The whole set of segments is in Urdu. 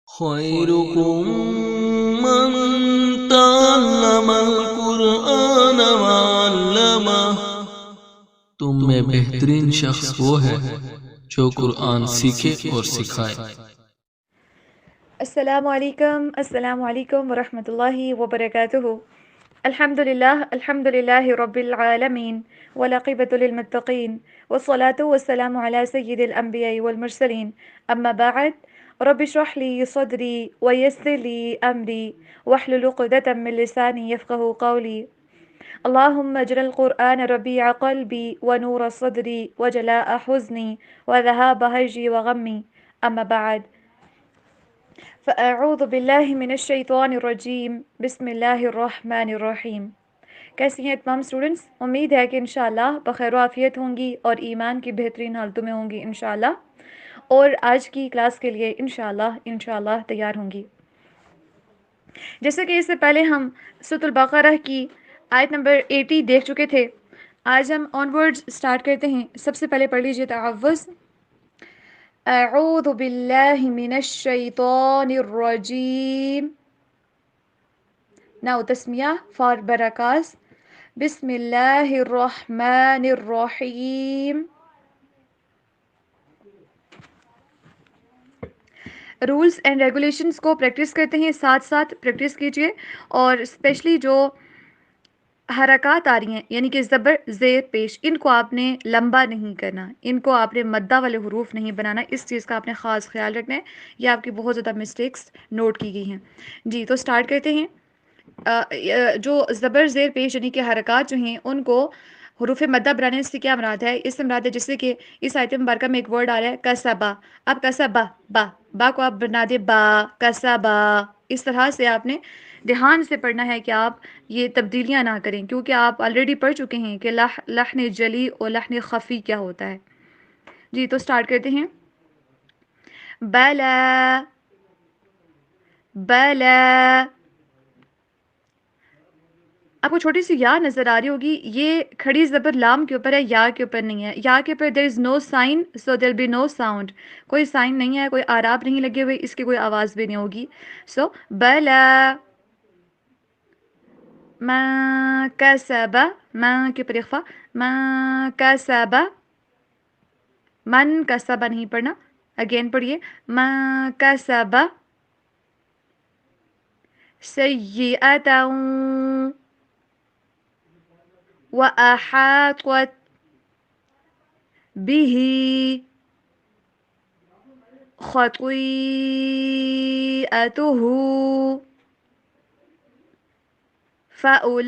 خيركم من تعلم القرآن وعلمه تم میں بہترین شخص وہ ہے جو قرآن سیکھے اور سکھائے۔ السلام علیکم ورحمۃ اللہ وبرکاتہ۔ الحمد للہ رب العالمین والعاقبۃ للمتقین والصلاة والسلام علی سید الانبیاء والمرسلین، اما بعد رب اشرح لی صدری ویسر لی امری واحلل عقدۃ من لسانی یفقهوا قولی۔ اللهم اجعل القرآن ربيع قلبي ونور صدري وجلاء حزني وذهاب هجي وغمي، اما بعد فاعوذ باللہ من الشیطان الرجیم، بسم اللہ الرحمن الرحیم۔ کیسی ہیں تمام اسٹوڈنٹس؟ امید ہے کہ انشاءاللہ بخیر و عافیت ہوں گی اور ایمان کی بہترین حالتوں میں ہوں گی انشاءاللہ، اور آج کی کلاس کے لیے انشاءاللہ تیار ہوں گی۔ جیسے کہ اس سے پہلے ہم سورۃ البقرہ کی آیت نمبر 80 دیکھ چکے تھے، آج ہم آن ورڈز اسٹارٹ کرتے ہیں۔ سب سے پہلے پڑھ لیجیے تعوذ۔ اعوذ باللہ من الشیطان الرجیم۔ ناؤ تسمیہ فار برکاس۔ بسم اللہ الرحمن الرحیم۔ رولز اینڈ ریگولیشنز کو پریکٹس کرتے ہیں، ساتھ ساتھ پریکٹس کیجیے، اور اسپیشلی جو حرکات آ رہی ہیں یعنی کہ زبر زیر پیش، ان کو آپ نے لمبا نہیں کرنا، ان کو آپ نے مدہ والے حروف نہیں بنانا، اس چیز کا آپ نے خاص خیال رکھنا ہے۔ یہ آپ کی بہت زیادہ مسٹیکس نوٹ کی گئی ہیں۔ جی تو سٹارٹ کرتے ہیں۔ جو زبر زیر پیش یعنی کہ حرکات جو ہیں ان کو حروف مدہ بنانے سے کیا مراد ہے؟ اس سے مراد ہے جیسے کہ اس آیت مبارکہ میں ایک ورڈ آ رہا ہے کسبا، اب کسبا با کو آپ بنا دے با کسبا، اس طرح سے آپ نے دھیان سے پڑھنا ہے کہ آپ یہ تبدیلیاں نہ کریں، کیونکہ آپ آلریڈی پڑھ چکے ہیں کہ لحن جلی اور لحن خفی کیا ہوتا ہے۔ جی تو سٹارٹ کرتے ہیں۔ بلا بلا، آپ کو چھوٹی سی یا نظر آ رہی ہوگی، یہ کھڑی زبر لام کے اوپر ہے، یا کے اوپر نہیں ہے۔ یا کے اوپر there is no sign so there be no sound, کوئی سائن نہیں ہے، کوئی آراب نہیں لگے ہوئے، اس کی کوئی آواز بھی نہیں ہوگی۔ سو بلا ما کسب، ما کے اوپر اخفا، ما کسب، من کسب نہیں پڑھنا، اگین پڑھیے ما کسب سیئۃ وَأَحَاطَتْ بِهِ خَطِيئَتُهُ فَأُولَئِكَ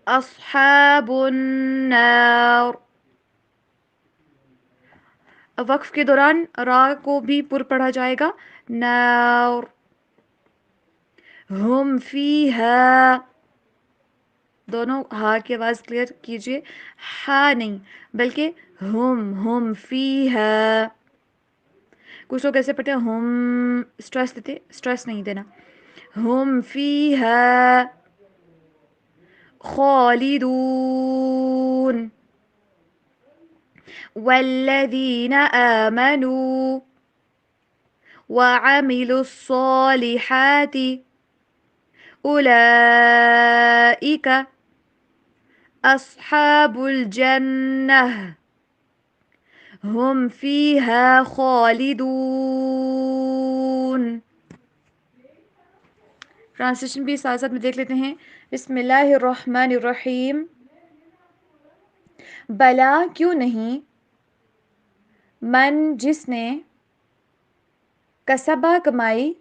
أَصْحَابُ النَّارِ۔ وقف کے دوران را کو بھی پر پڑھا جائے گا، نار، ہم فیہا، دونوں ہا کی آواز کلیئر کیجیے، ہا نہیں بلکہ ہم فیہا۔ کچھ لوگ ایسے پڑھتے ہیں ہم، اسٹریس دیتے، اسٹریس نہیں دینا، ہم فیہا خالدون والذین آمنوا وعملوا الصالحات اولئک اصحاب الجنہ ہم فیہا خالدون۔ ٹرانسلیشن بھی ساتھ ساتھ میں دیکھ لیتے ہیں۔ بسم اللہ الرحمن الرحیم۔ بلا کیوں نہیں، من جس نے، کسبہ کمائی،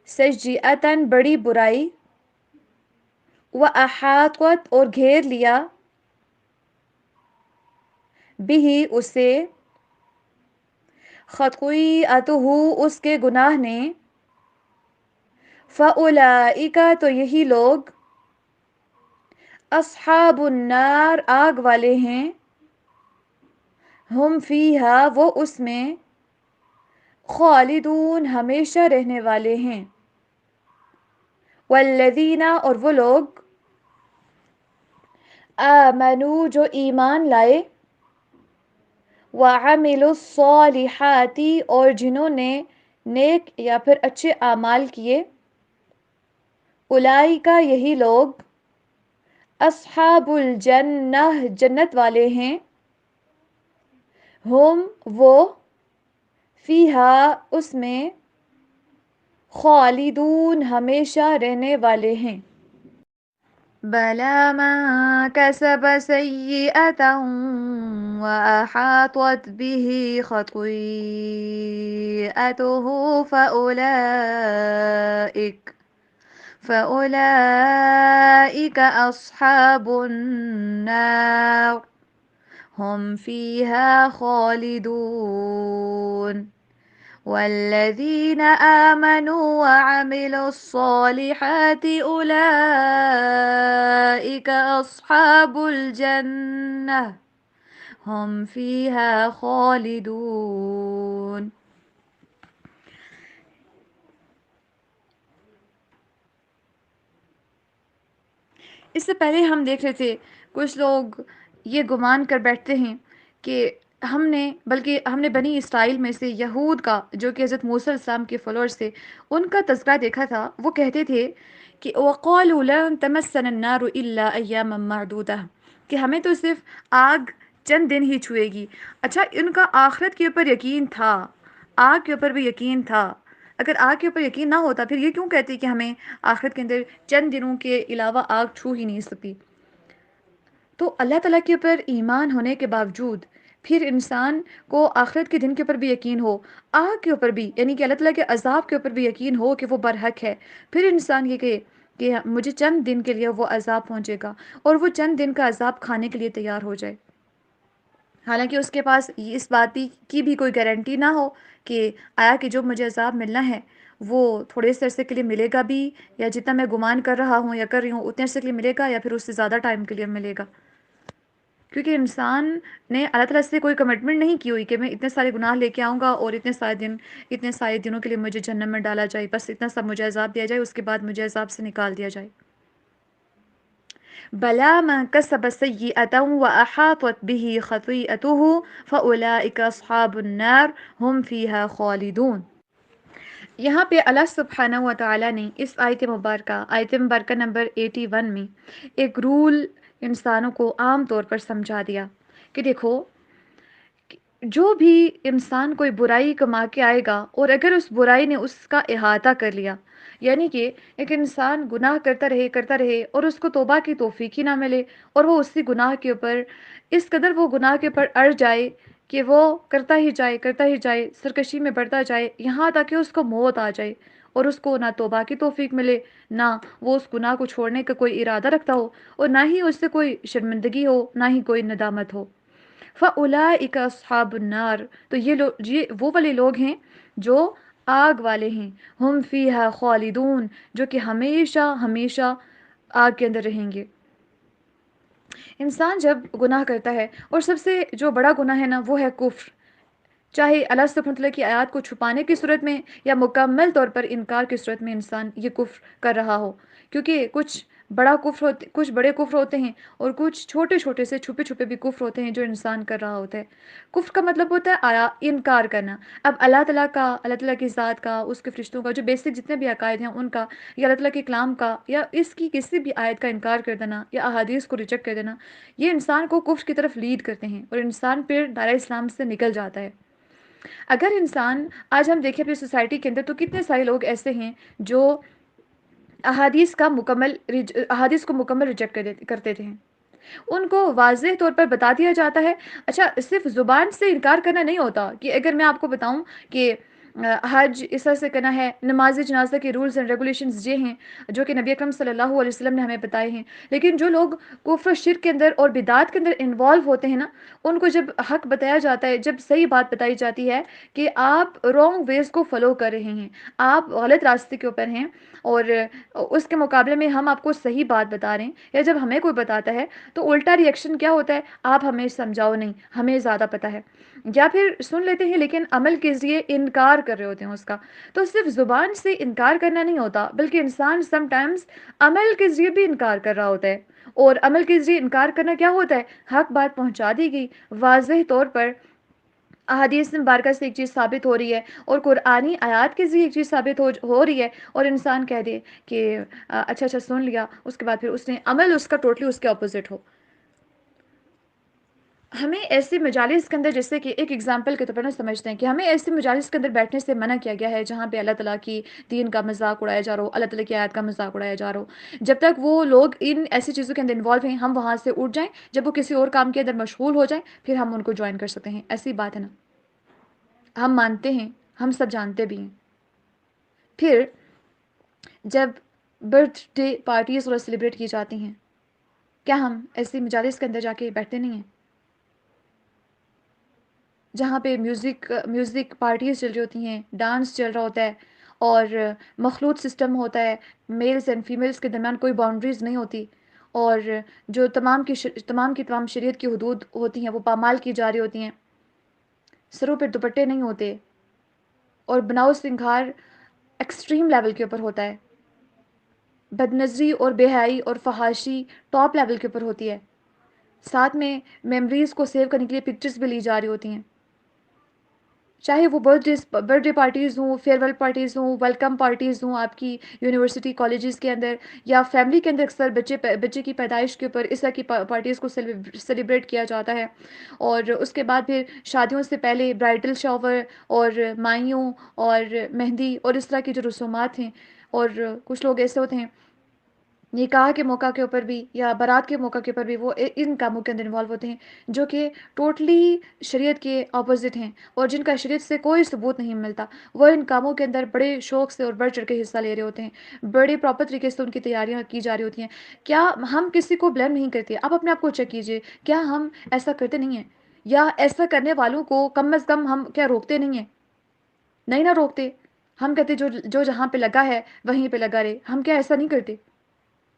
سیئۃً بڑی برائی، وَأَحَاطَتْ اور گھیر لیا، بِہِ اسے، خَطِیئَتُہُ اس کے گناہ نے، فَأُولَئِکَ تو یہی لوگ، اصحاب النار آگ والے ہیں، ہم فیہا وہ اس میں، خالدون ہمیشہ رہنے والے ہیں۔ والذین اور وہ لوگ آمنو جو ایمان لائے وعملوا الصالحات اور جنہوں نے نیک یا پھر اچھے اعمال کیے اولئک یہی لوگ اصحاب الجنہ جنت والے ہیں ہم وہ فیہا اس میں خالدون ہمیشہ رہنے والے ہیں بلا من كسب سيئة وأحاطت به خطيئته فأولئك أصحاب النار هم فيها خالدون والذين آمنوا وعملوا الصالحات أولئك أصحاب الجنة هم فيها خالدون اس سے پہلے ہم دیکھ رہے تھے کچھ لوگ یہ گمان کر بیٹھتے ہیں کہ ہم نے بنی اسرائیل میں سے یہود کا جو کہ حضرت موسیٰ علیہ السلام کے فالوورز تھے ان کا تذکرہ دیکھا تھا. وہ کہتے تھے کہ وَقَالُوا لَن تَمَسَّنَا النَّارُ إِلَّا أَيَّامًا مَّعْدُودَةً کہ ہمیں تو صرف آگ چند دن ہی چھوئے گی. اچھا ان کا آخرت کے اوپر یقین تھا, آگ کے اوپر بھی یقین تھا. اگر آگ کے اوپر یقین نہ ہوتا پھر یہ کیوں کہتے کہ ہمیں آخرت کے اندر چند دنوں کے علاوہ آگ چھو ہی نہیں سکتی. تو اللہ تعالیٰ کے اوپر ایمان ہونے کے باوجود پھر انسان کو آخرت کے دن کے اوپر بھی یقین ہو, آگ کے اوپر بھی یعنی کہ اللہ تعالیٰ کے عذاب کے اوپر بھی یقین ہو کہ وہ برحق ہے, پھر انسان یہ کہے کہ مجھے چند دن کے لیے وہ عذاب پہنچے گا اور وہ چند دن کا عذاب کھانے کے لیے تیار ہو جائے, حالانکہ اس کے پاس اس بات کی بھی کوئی گارنٹی نہ ہو کہ آیا کہ جو مجھے عذاب ملنا ہے وہ تھوڑے سے عرصے کے لیے ملے گا بھی, یا جتنا میں گمان کر رہا ہوں یا کر رہی ہوں اتنے عرصے کے لیے ملے گا, یا پھر اس سے زیادہ ٹائم کے لیے ملے گا. کیونکہ انسان نے اللہ تعالیٰ سے کوئی کمٹمنٹ نہیں کی ہوئی کہ میں اتنے سارے گناہ لے کے آؤں گا اور اتنے سارے دنوں کے لیے مجھے جہنم میں ڈالا جائے, بس اتنا سب مجھے عذاب دیا جائے, اس کے بعد مجھے عذاب سے نکال دیا جائے. بلا من کسب سیئۃ واحاطت به خطیئته فاولئک اصحاب النار هم فیہا خالدون. یہاں پہ اللہ سبحانہ و تعالیٰ نے اس آیت مبارکہ نمبر 81 میں ایک رول انسانوں کو عام طور پر سمجھا دیا کہ دیکھو جو بھی انسان کوئی برائی کما کے آئے گا اور اگر اس برائی نے اس کا احاطہ کر لیا, یعنی کہ ایک انسان گناہ کرتا رہے اور اس کو توبہ کی توفیق ہی نہ ملے اور وہ اسی گناہ کے اوپر اس قدر وہ گناہ کے اوپر اڑ جائے کہ وہ کرتا ہی جائے سرکشی میں بڑھتا جائے یہاں تک کہ اس کو موت آ جائے اور اس کو نہ توبہ کی توفیق ملے, نہ وہ اس گناہ کو چھوڑنے کا کوئی ارادہ رکھتا ہو اور نہ ہی اس سے کوئی شرمندگی ہو, نہ ہی کوئی ندامت ہو. فَأُولَئِكَ أَصْحَابُ النَّارِ تو یہ وہ والے لوگ ہیں جو آگ والے ہیں, ہم فیہا خالدون جو کہ ہمیشہ آگ کے اندر رہیں گے. انسان جب گناہ کرتا ہے اور سب سے جو بڑا گناہ ہے نا وہ ہے کفر, چاہے اللہ سبحانہ وتعالیٰ کی آیات کو چھپانے کی صورت میں یا مکمل طور پر انکار کی صورت میں انسان یہ کفر کر رہا ہو, کیونکہ کچھ بڑے کفر ہوتے ہیں اور کچھ چھوٹے سے چھپے بھی کفر ہوتے ہیں جو انسان کر رہا ہوتا ہے. کفر کا مطلب ہوتا ہے انکار کرنا. اب اللہ تعالیٰ کی ذات کا, اس کے فرشتوں کا, جو بیسک جتنے بھی عقائد ہیں ان کا, یا اللہ تعالیٰ کے کلام کا, یا اس کی کسی بھی آیت کا انکار کر دینا یا احادیث کو ریجیکٹ کر دینا, یہ انسان کو کفر کی طرف لیڈ کرتے ہیں اور انسان پھر دائرہ اسلام سے نکل جاتا ہے. اگر انسان آج ہم دیکھیں اپنی سوسائٹی کے اندر تو کتنے سارے لوگ ایسے ہیں جو احادیث کو مکمل ریجیکٹ کرتے تھے. ان کو واضح طور پر بتا دیا جاتا ہے. اچھا صرف زبان سے انکار کرنا نہیں ہوتا کہ اگر میں آپ کو بتاؤں کہ حج اس طرح سے کرنا ہے, نماز جنازہ کے رولز اینڈ ریگولیشنز یہ ہیں جو کہ نبی اکرم صلی اللہ علیہ وسلم نے ہمیں بتائے ہیں, لیکن جو لوگ کفر و شرک کے اندر اور بدعات کے اندر انوالو ہوتے ہیں نا, ان کو جب حق بتایا جاتا ہے, جب صحیح بات بتائی جاتی ہے کہ آپ رانگ ویز کو فالو کر رہے ہیں, آپ غلط راستے کے اوپر ہیں, اور اس کے مقابلے میں ہم آپ کو صحیح بات بتا رہے ہیں، یا جب ہمیں کوئی بتاتا ہے تو الٹا ریئیکشن کیا ہوتا ہے، آپ ہمیں سمجھاؤ نہیں، ہمیں زیادہ پتہ ہے، یا پھر سن لیتے ہیں لیکن عمل کے ذریعے انکار کر رہے ہوتے ہیں اس کا۔ تو صرف زبان سے انکار کرنا نہیں ہوتا، بلکہ انسان سم ٹائمز عمل کے ذریعے بھی انکار کر رہا ہوتا ہے، اور عمل کے ذریعے انکار کرنا کیا ہوتا ہے، حق بات پہنچا دی گئی، واضح طور پر احادیث مبارکہ سے ایک چیز ثابت ہو رہی ہے، اور قرآنی آیات کے ذریعے ایک چیز ثابت ہو رہی ہے، اور انسان کہہ دے کہ اچھا اچھا سن لیا، اس کے بعد پھر اس نے عمل اس کا ٹوٹلی اس کے اپوزٹ ہو۔ ہمیں ایسے مجالس کے اندر، جیسے کہ ایک ایگزامپل کے طور پر سمجھتے ہیں کہ ہمیں ایسے مجالس کے اندر بیٹھنے سے منع کیا گیا ہے جہاں پہ اللہ تعالیٰ کی دین کا مذاق اڑایا جا رہا ہو، اللہ تعالیٰ کی آیات کا مذاق اڑایا جا رہا ہو۔ جب تک وہ لوگ ان ایسی چیزوں کے اندر انوالو ہیں، ہم وہاں سے اٹھ جائیں، جب وہ کسی اور کام کے اندر مشغول ہو جائیں، پھر ہم ان کو جوائن کر سکتے ہیں۔ ایسی بات ہے نا، ہم مانتے ہیں، ہم سب جانتے بھی ہیں۔ پھر جب برتھ ڈے پارٹیز اور سیلیبریٹ کی جاتی ہیں، کیا ہم ایسی مجالس کے اندر جا کے بیٹھتے نہیں ہیں جہاں پہ میوزک پارٹیز چل رہی ہوتی ہیں، ڈانس چل رہا ہوتا ہے، اور مخلوط سسٹم ہوتا ہے، میلز اینڈ فیمیلز کے درمیان کوئی باؤنڈریز نہیں ہوتی، اور جو تمام کی تمام شریعت کی حدود ہوتی ہیں وہ پامال کی جا رہی ہوتی ہیں، سروں پہ دوپٹے نہیں ہوتے، اور بناؤ سنگھار ایکسٹریم لیول کے اوپر ہوتا ہے، بدنظری اور بے حیائی اور فحاشی ٹاپ لیول کے اوپر ہوتی ہے، ساتھ میں میموریز کو سیو کرنے کے لیے پکچرز بھی لی جا رہی ہوتی ہیں، چاہے وہ برتھ ڈے پارٹیز ہوں، فیئر ویل پارٹیز ہوں، ویلکم پارٹیز ہوں آپ کی یونیورسٹی کالجز کے اندر، یا فیملی کے اندر اکثر بچے کی پیدائش کے اوپر اس طرح کی پارٹیز کو سیلیبریٹ کیا جاتا ہے، اور اس کے بعد پھر شادیوں سے پہلے برائڈل شاور اور مائیوں اور مہندی اور اس طرح کی جو رسومات ہیں، اور کچھ لوگ ایسے ہوتے ہیں نکاح کے موقع کے اوپر بھی یا بارات کے موقع کے اوپر بھی وہ ان کاموں کے اندر انوالو ہوتے ہیں جو کہ ٹوٹلی شریعت کے اپوزٹ ہیں، اور جن کا شریعت سے کوئی ثبوت نہیں ملتا، وہ ان کاموں کے اندر بڑے شوق سے اور بڑھ چڑھ کے حصہ لے رہے ہوتے ہیں، بڑے پراپر طریقے سے ان کی تیاریاں کی جا رہی ہوتی ہیں۔ کیا ہم کسی کو بلیم نہیں کرتے؟ آپ اپنے آپ کو چیک کیجئے، کیا ہم ایسا کرتے نہیں ہیں؟ یا ایسا کرنے والوں کو کم از کم ہم کیا روکتے نہیں ہیں؟ نہیں نہ روکتے، ہم کہتے جو جہاں پہ لگا ہے وہیں پہ لگا رہے، ہم کیا ایسا نہیں کرتے؟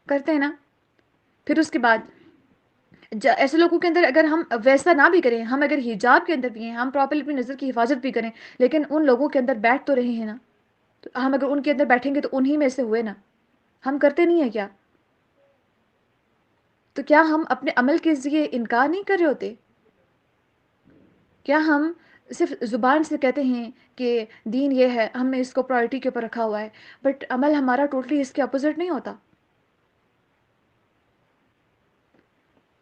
کرتے ہیں نا۔ پھر اس کے بعد ایسے لوگوں کے اندر اگر ہم ویسا نہ بھی کریں، ہم اگر حجاب کے اندر بھی ہیں، ہم پراپرلی اپنی نظر کی حفاظت بھی کریں، لیکن ان لوگوں کے اندر بیٹھ تو رہے ہیں نا، تو ہم اگر ان کے اندر بیٹھیں گے تو انہی میں سے ہوئے نا، ہم کرتے نہیں ہیں کیا؟ تو کیا ہم اپنے عمل کے ذریعے انکار نہیں کر رہے ہوتے؟ کیا ہم صرف زبان سے کہتے ہیں کہ دین یہ ہے، ہم نے اس کو پرائورٹی کے اوپر رکھا ہوا ہے، بٹ عمل ہمارا ٹوٹلی اس کے اپوزٹ نہیں ہوتا؟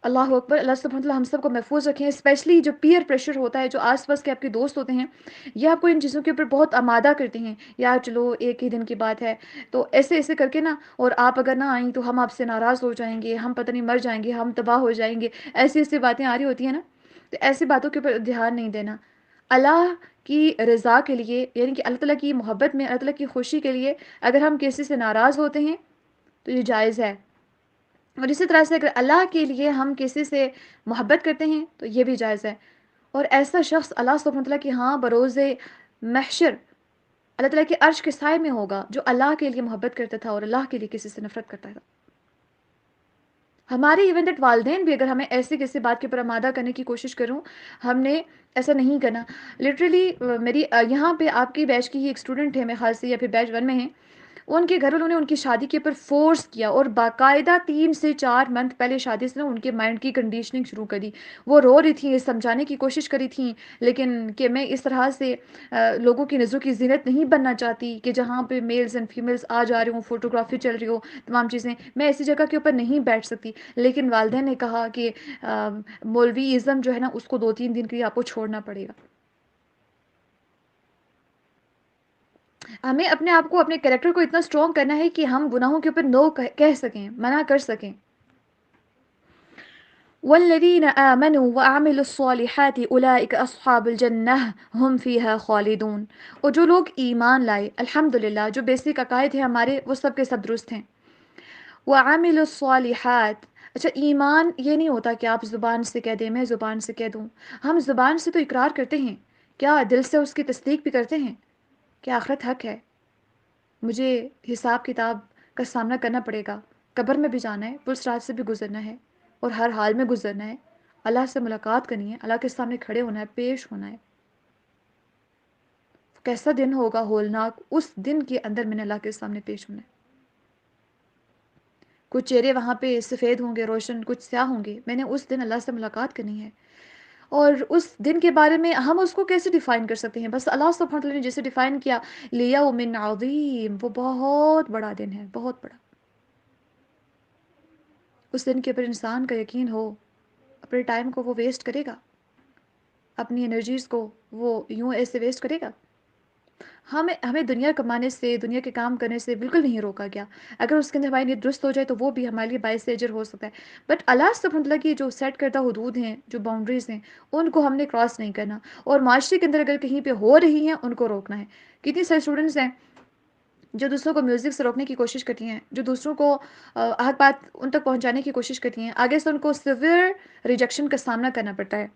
اللہ اکبر، اللہ سبحانہ وتعالی ہم سب کو محفوظ رکھیں، اسپیشلی جو پیئر پریشر ہوتا ہے، جو آس پاس کے آپ کے دوست ہوتے ہیں، یہ آپ کو ان چیزوں کے اوپر بہت آمادہ کرتے ہیں، یار چلو ایک ہی دن کی بات ہے، تو ایسے ایسے کر کے نا، اور آپ اگر نہ آئیں تو ہم آپ سے ناراض ہو جائیں گے، ہم پتہ نہیں مر جائیں گے، ہم تباہ ہو جائیں گے، ایسی ایسی باتیں آ رہی ہوتی ہیں نا، تو ایسی باتوں کے اوپر دھیان نہیں دینا۔ اللہ کی رضا کے لیے، یعنی کہ اللہ تعالیٰ کی محبت میں، اللہ تعالیٰ کی خوشی کے لیے اگر ہم کسی سے ناراض ہوتے ہیں تو یہ جائز ہے، اور اسی طرح سے اگر اللہ کے لیے ہم کسی سے محبت کرتے ہیں تو یہ بھی جائز ہے، اور ایسا شخص اللہ سبحانہ وتعالیٰ کی ہاں بروز محشر اللہ تعالیٰ کے عرش کے سائے میں ہوگا، جو اللہ کے لیے محبت کرتا تھا اور اللہ کے لیے کسی سے نفرت کرتا تھا۔ ہمارے ایون دیٹ والدین بھی اگر ہمیں ایسی کسی بات کے اوپر آمادہ کرنے کی کوشش کروں، ہم نے ایسا نہیں کرنا۔ لٹرلی میری یہاں پہ آپ کی بیچ کی ہی ایک اسٹوڈنٹ ہے، میرے خیال سے یا پھر بیچ 1 میں ہیں، ان کے گھر والوں نے ان کی شادی کے اوپر فورس کیا، اور باقاعدہ 3 سے 4 منتھ پہلے شادی سے نا ان کے مائنڈ کی کنڈیشننگ شروع کر دی۔ وہ رو رہی تھیں، سمجھانے کی کوشش کری تھیں، لیکن کہ میں اس طرح سے لوگوں کی نظروں کی زینت نہیں بننا چاہتی کہ جہاں پہ میلز اینڈ فیمیلز آ جا رہے ہوں، فوٹوگرافی چل رہی ہو، تمام چیزیں، میں ایسی جگہ کے اوپر نہیں بیٹھ سکتی۔ لیکن والدین نے کہا کہ مولوی ازم جو ہے نا، اس کو 2-3 دن کے لیے آپ کو چھوڑنا پڑے گا۔ ہمیں اپنے آپ کو، اپنے کریکٹر کو اتنا اسٹرانگ کرنا ہے کہ ہم گناہوں کے اوپر نو کہہ سکیں، منع کر سکیں۔ والذین آمنوا وعملوا الصالحات اولئک اصحاب الجنہ ہم فیہا خالدون، اور جو لوگ ایمان لائے، الحمدللہ جو بیسک عقائد ہیں ہمارے وہ سب کے سب درست ہیں، وعملوا الصالحات، اچھا ایمان یہ نہیں ہوتا کہ آپ زبان سے کہہ دیں، میں زبان سے کہہ دوں، ہم زبان سے تو اقرار کرتے ہیں، کیا دل سے اس کی تصدیق بھی کرتے ہیں کہ آخرت حق ہے، مجھے حساب کتاب کا سامنا کرنا پڑے گا، قبر میں بھی جانا ہے، پل صراط سے بھی گزرنا ہے اور ہر حال میں گزرنا ہے، اللہ سے ملاقات کرنی ہے، اللہ کے سامنے کھڑے ہونا ہے، پیش ہونا ہے۔ کیسا دن ہوگا ہولناک، اس دن کے اندر میں نے اللہ کے سامنے پیش ہونا ہے۔ کچھ چہرے وہاں پہ سفید ہوں گے، روشن، کچھ سیاہ ہوں گے، میں نے اس دن اللہ سے ملاقات کرنی ہے۔ اور اس دن کے بارے میں ہم اس کو کیسے ڈیفائن کر سکتے ہیں؟ بس اللہ سبحانہ وتعالیٰ نے جیسے ڈیفائن کیا، لیوم عظیم، وہ بہت بڑا دن ہے، بہت بڑا۔ اس دن کے اوپر انسان کا یقین ہو، اپنے ٹائم کو وہ ویسٹ کرے گا، اپنی انرجیز کو وہ یوں ایسے ویسٹ کرے گا؟ ہمیں دنیا کمانے سے، دنیا کے کام کرنے سے بالکل نہیں روکا گیا۔ اگر اس کے اندر ہماری نیت درست ہو جائے تو وہ بھی ہمارے لیے باعث اجر ہو سکتا ہے، بٹ اللہ سبحانہ وتعالیٰ کی جو سیٹ کردہ حدود ہیں، جو باؤنڈریز ہیں، ان کو ہم نے کراس نہیں کرنا، اور معاشرے کے اندر اگر کہیں پہ ہو رہی ہیں ان کو روکنا ہے۔ کتنی سارے اسٹوڈنٹس ہیں جو دوسروں کو میوزک سے روکنے کی کوشش کرتی ہیں، جو دوسروں کو حق بات ان تک پہنچانے کی کوشش کرتی ہیں، آگے سے ان کو سیویئر ریجیکشن کا سامنا کرنا پڑتا ہے۔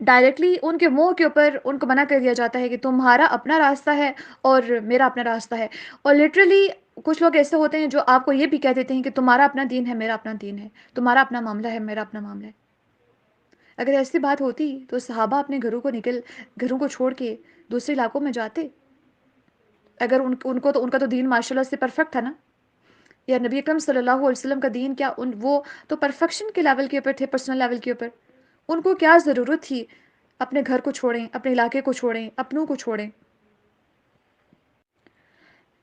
ڈائریکٹلی ان کے منہ کے اوپر ان کو منع کر دیا جاتا ہے کہ تمہارا اپنا راستہ ہے اور میرا اپنا راستہ ہے، اور لٹرلی کچھ لوگ ایسے ہوتے ہیں جو آپ کو یہ بھی کہہ دیتے ہیں کہ تمہارا اپنا دین ہے، میرا اپنا دین ہے، تمہارا اپنا معاملہ ہے، میرا اپنا معاملہ ہے۔ اگر ایسی بات ہوتی تو صحابہ اپنے گھروں کو چھوڑ کے دوسرے علاقوں میں جاتے؟ اگر ان کا تو دین ماشاء اللہ سے پرفیکٹ تھا نا، یا نبی اکرم صلی اللہ علیہ وسلم کا دین کیا، وہ تو پرفیکشن کے لیول کے اوپر تھے، پرسنل لیول کے اوپر۔ ان کو کیا ضرورت تھی اپنے گھر کو چھوڑیں، اپنے علاقے کو چھوڑیں، اپنوں کو چھوڑیں،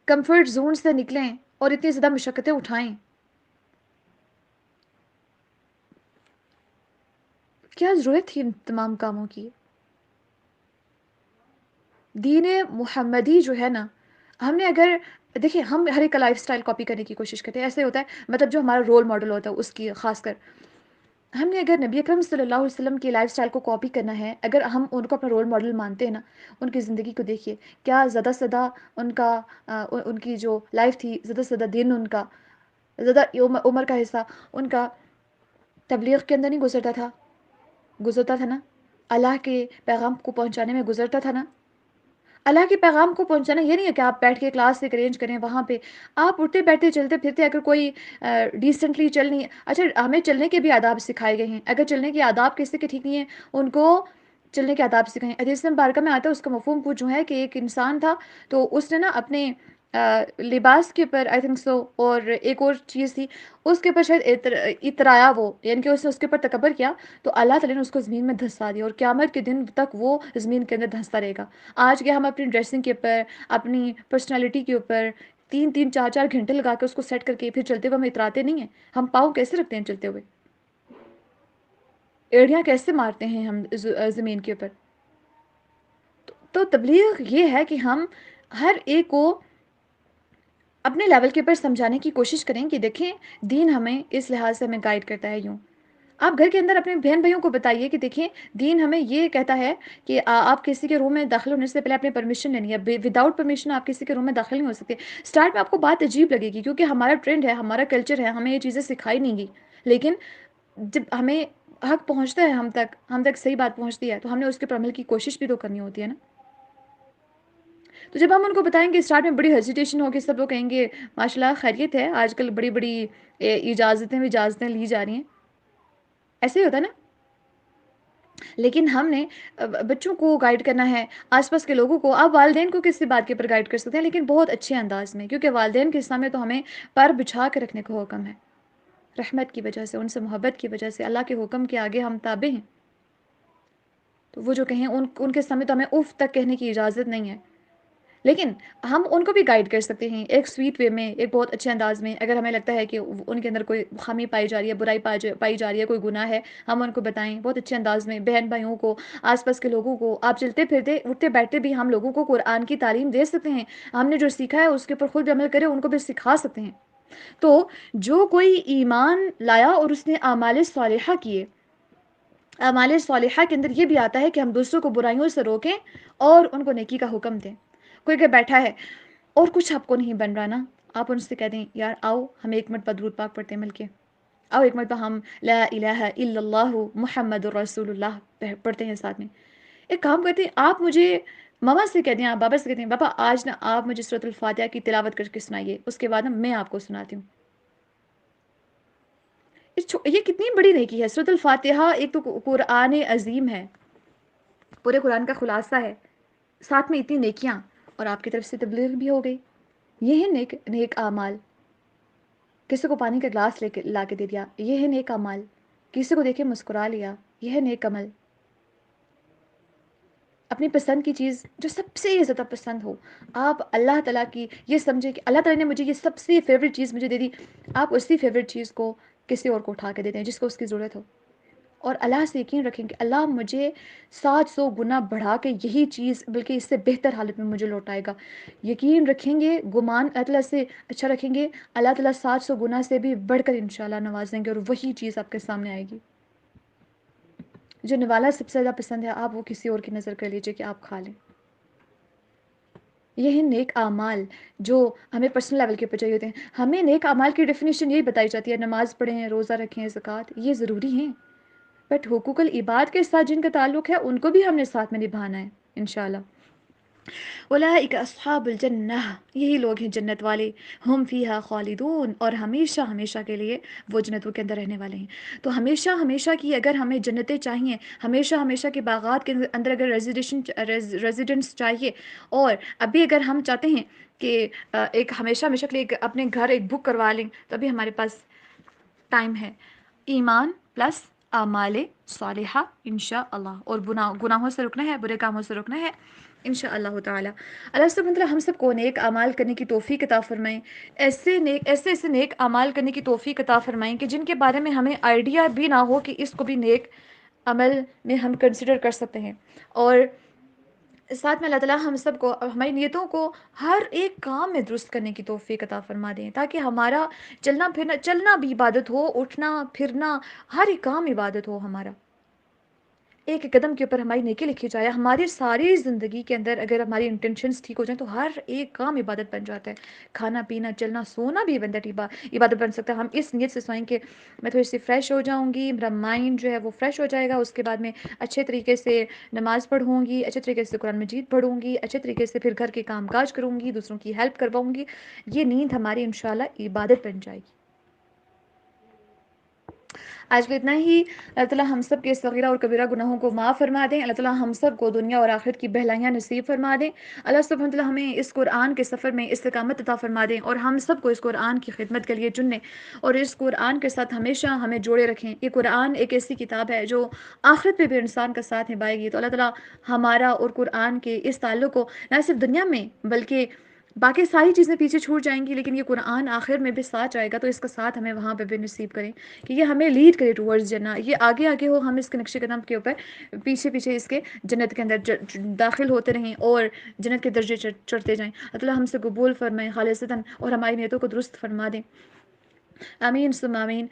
کمفرٹ زون سے نکلیں اور اتنی زیادہ مشقتیں اٹھائیں؟ کیا ضرورت تھی ان تمام کاموں کی؟ دین محمدی جو ہے نا، ہم نے اگر دیکھیں، ہم ہر ایک کا لائف سٹائل کاپی کرنے کی کوشش کرتے ہیں، ایسے ہوتا ہے، مطلب جو ہمارا رول ماڈل ہوتا ہے اس کی خاص کر ہم نے اگر نبی اکرم صلی اللہ علیہ وسلم کی لائف سٹائل کو کاپی کرنا ہے، اگر ہم ان کو اپنا رول ماڈل مانتے ہیں نا، ان کی زندگی کو دیکھیے، کیا زیادہ سے زیادہ ان کی جو لائف تھی، زیادہ سے زیادہ دن، ان کا زیادہ عمر کا حصہ ان کا تبلیغ کے اندر نہیں گزرتا تھا نا، اللہ کے پیغام کو پہنچانے میں گزرتا تھا نا۔ اللہ کے پیغام کو پہنچانا یہ نہیں ہے کہ آپ بیٹھ کے کلاس ایک ارینج کریں، وہاں پہ آپ اٹھتے بیٹھتے چلتے پھرتے، اگر کوئی ڈیسنٹلی چل نہیں، اچھا ہمیں چلنے کے بھی آداب سکھائے گئے ہیں، اگر چلنے کے آداب کسی کے ٹھیک نہیں ہیں ان کو چلنے کے آداب سکھائیں۔ حدیث مبارکہ میں آتا ہے، اس کا مفہوم کچھ جو ہے کہ ایک انسان تھا تو اس نے نا اپنے لباس کے اوپر آئی تھنک سو، اور ایک اور چیز تھی اس کے اوپر شاید اترایا، وہ یعنی کہ اس نے اس کے اوپر تکبر کیا تو اللہ تعالیٰ نے اس کو زمین میں دھنسا دیا، اور قیامت کے دن تک وہ زمین کے اندر دھنستا رہے گا۔ آج کے ہم اپنی ڈریسنگ کے اوپر، اپنی پرسنالٹی کے اوپر 3-4 گھنٹے لگا کے اس کو سیٹ کر کے پھر چلتے ہوئے ہم اتراتے نہیں ہیں؟ ہم پاؤں کیسے رکھتے ہیں چلتے ہوئے؟ ایڑیاں کیسے مارتے ہیں ہم زمین کے اوپر؟ تو تبلیغ یہ ہے کہ ہم ہر ایک کو اپنے لیول کے اوپر سمجھانے کی کوشش کریں کہ دیکھیں دین ہمیں اس لحاظ سے ہمیں گائیڈ کرتا ہے۔ یوں آپ گھر کے اندر اپنے بہن بھائیوں کو بتائیے کہ دیکھیں دین ہمیں یہ کہتا ہے کہ آپ کسی کے روم میں داخل ہونے سے پہلے اپنے پرمیشن لینی ہے، وداؤٹ پرمیشن آپ کسی کے روم میں داخل نہیں ہو سکتے۔ سٹارٹ میں آپ کو بات عجیب لگے گی کیونکہ ہمارا ٹرینڈ ہے، ہمارا کلچر ہے، ہمیں یہ چیزیں سکھائی نہیں گی، لیکن جب ہمیں حق پہنچتا ہے، ہم تک صحیح بات پہنچتی ہے تو ہم نے اس کے پر عمل کی کوشش بھی تو کرنی ہوتی ہے نا۔ تو جب ہم ان کو بتائیں گے، اسٹارٹ میں بڑی ہیزیٹیشن ہوگی، سب لوگ کہیں گے ماشاء اللہ خیریت ہے، آج کل بڑی بڑی اجازتیں لی جا رہی ہیں، ایسے ہی ہوتا ہے نا۔ لیکن ہم نے بچوں کو گائیڈ کرنا ہے، آس پاس کے لوگوں کو۔ آپ والدین کو کسی بات کے اوپر گائیڈ کر سکتے ہیں، لیکن بہت اچھے انداز میں، کیونکہ والدین کے سامنے تو ہمیں پر بچھا کے رکھنے کا حکم ہے، رحمت کی وجہ سے، ان سے محبت کی وجہ سے، اللہ کے حکم کے آگے ہم تابع ہیں۔ تو وہ جو کہیں ان کے سامنے تو ہمیں اف تک کہنے کی اجازت نہیں ہے، لیکن ہم ان کو بھی گائیڈ کر سکتے ہیں ایک سویٹ وے میں، ایک بہت اچھے انداز میں۔ اگر ہمیں لگتا ہے کہ ان کے اندر کوئی خامی پائی جا رہی ہے، برائی پائی جا رہی ہے، کوئی گناہ ہے، ہم ان کو بتائیں بہت اچھے انداز میں۔ بہن بھائیوں کو، آس پاس کے لوگوں کو، آپ چلتے پھرتے اٹھتے بیٹھتے بھی ہم لوگوں کو قرآن کی تعلیم دے سکتے ہیں، ہم نے جو سیکھا ہے اس کے اوپر خود بھی عمل کرے، ان کو بھی سکھا سکتے ہیں۔ تو جو کوئی ایمان لایا اور اس نے اعمال صالحہ کیے، اعمال صالحہ کے اندر یہ بھی آتا ہے کہ ہم دوسروں کو برائیوں سے روکیں اور ان کو نیکی کا حکم دیں۔ کوئی کہ بیٹھا ہے اور کچھ آپ کو نہیں بن رہا نا، آپ ان سے کہہ دیں یار آؤ ہم ایک مرتبہ درود پاک پڑھتے ہیں مل کے، آؤ ایک مرتبہ ہم لا الہ الا اللہ محمد الرسول اللہ پڑھتے ہیں ساتھ میں۔ ایک کام کرتے ہیں، آپ مجھے ماما سے کہتے ہیں، آپ بابا سے کہتے ہیں، پاپا آج نا آپ مجھے سورۃ الفاتحہ کی تلاوت کر کے سنائیے، اس کے بعد نا میں آپ کو سناتی ہوں۔ یہ کتنی بڑی نیکی ہے۔ سورۃ الفاتحہ ایک تو قرآن عظیم ہے، پورے قرآن کا خلاصہ ہے، ساتھ میں اتنی نیکیاں، اور آپ کی طرف سے تبلیغ بھی ہو گئی۔ یہ ہے نیک اعمال۔ کسی کو پانی کا گلاس لے کے لا کے دے دیا، یہ ہے نیک اعمال۔ کسی کو دیکھ کے مسکرا لیا، یہ ہے نیک عمل۔ اپنی پسند کی چیز جو سب سے زیادہ پسند ہو، آپ اللہ تعالیٰ کی یہ سمجھیں کہ اللہ تعالیٰ نے مجھے یہ سب سے فیوریٹ چیز مجھے دے دی، آپ اسی فیوریٹ چیز کو کسی اور کو اٹھا کے دے دیں جس کو اس کی ضرورت ہو، اور اللہ سے یقین رکھیں کہ اللہ مجھے 700 گنا بڑھا کے یہی چیز بلکہ اس سے بہتر حالت میں مجھے لوٹائے گا۔ یقین رکھیں گے، گمان اللہ تعالیٰ سے اچھا رکھیں گے، اللہ تعالیٰ 700 گنا سے بھی بڑھ کر انشاءاللہ نوازیں گے، اور وہی چیز آپ کے سامنے آئے گی۔ جو نوالا سب سے زیادہ پسند ہے، آپ وہ کسی اور کی نظر کر لیجئے کہ آپ کھا لیں۔ یہ ہیں نیک اعمال جو ہمیں پرسنل لیول کے اوپر چاہیے ہوتے ہیں۔ ہمیں نیک اعمال کی ڈیفینیشن یہی بتائی جاتی ہے، نماز پڑھیں، روزہ رکھیں، زکوٰۃ، یہ ضروری ہیں، بٹ حقوق العباد کے ساتھ جن کا تعلق ہے ان کو بھی ہم نے ساتھ میں نبھانا ہے انشاءاللہ۔ اولئک اصحاب الجنہ، یہی لوگ ہیں جنت والے، ہم فیہا خالدون، اور ہمیشہ ہمیشہ کے لیے وہ جنتوں کے اندر رہنے والے ہیں۔ تو ہمیشہ ہمیشہ کی اگر ہمیں جنتیں چاہیے، ہمیشہ ہمیشہ کے باغات کے اندر اگر ریزیڈنس چاہیے، اور ابھی اگر ہم چاہتے ہیں کہ ایک ہمیشہ ہمیشہ کے لیے اپنے گھر ایک بک کروا لیں، تو ابھی ہمارے پاس ٹائم ہے۔ ایمان پلس اعمال صالحہ انشاءاللہ، اور گناہوں سے رکنا ہے، برے کاموں سے رکنا ہے انشاءاللہ تعالی۔ اللہ سبحانہ وتعالی ہم سب کو نیک اعمال کرنے کی توفیق عطا فرمائیں، ایسے نیک اعمال کرنے کی توفیق عطا فرمائیں کہ جن کے بارے میں ہمیں آئیڈیا بھی نہ ہو کہ اس کو بھی نیک عمل میں ہم کنسیڈر کر سکتے ہیں، اور ساتھ میں اللہ تعالیٰ ہم سب کو ہماری نیتوں کو ہر ایک کام میں درست کرنے کی توفیق عطا فرما دیں، تاکہ ہمارا چلنا بھی عبادت ہو، اٹھنا پھرنا ہر ایک کام عبادت ہو ہمارا، ایک ایک قدم کے اوپر ہماری نیکی لکھی جائے۔ ہماری ساری زندگی کے اندر اگر ہماری انٹینشنز ٹھیک ہو جائیں تو ہر ایک کام عبادت بن جاتا ہے، کھانا پینا چلنا سونا بھی عبادت بن سکتا ہے۔ ہم اس نیت سے سوئیں کہ میں تھوڑی سی فریش ہو جاؤں گی، میرا مائنڈ جو ہے وہ فریش ہو جائے گا، اس کے بعد میں اچھے طریقے سے نماز پڑھوں گی، اچھے طریقے سے قرآن مجید پڑھوں گی، اچھے طریقے سے پھر گھر کے کام کاج کروں گی، دوسروں کی ہیلپ کرواؤں گی، یہ نیند ہماری انشاءاللہ عبادت بن جائے گی۔ آج کے اتنا ہی۔ اللہ تعالیٰ ہم سب کے صغیرہ اور کبیرہ گناہوں کو معاف فرما دیں، اللہ تعالیٰ ہم سب کو دنیا اور آخرت کی بہلائیاں نصیب فرما دیں، اللہ سبحانہ وتعالیٰ ہمیں اس قرآن کے سفر میں استقامت عطا فرما دیں، اور ہم سب کو اس قرآن کی خدمت کے لیے چنیں، اور اس قرآن کے ساتھ ہمیشہ ہمیں جوڑے رکھیں۔ یہ قرآن ایک ایسی کتاب ہے جو آخرت میں بھی انسان کا ساتھ نبھائے گی، تو اللہ تعالیٰ ہمارا اور قرآن کے اس تعلق کو نہ صرف دنیا میں بلکہ باقی ساری چیزیں پیچھے چھوٹ جائیں گی، لیکن یہ قرآن آخر میں بھی ساتھ جائے گا، تو اس کا ساتھ ہمیں وہاں پہ بھی نصیب کریں کہ یہ ہمیں لیڈ کرے ٹورڈز جنت، یہ آگے آگے ہو، ہم اس کے نقش قدم کے اوپر پیچھے پیچھے اس کے جنت کے اندر داخل ہوتے رہیں اور جنت کے درجے چڑھتے جائیں۔ اللہ تعالیٰ ہم سے قبول فرمائیں خالصتاً، اور ہماری نیتوں کو درست فرما دیں۔ آمین ثم آمین۔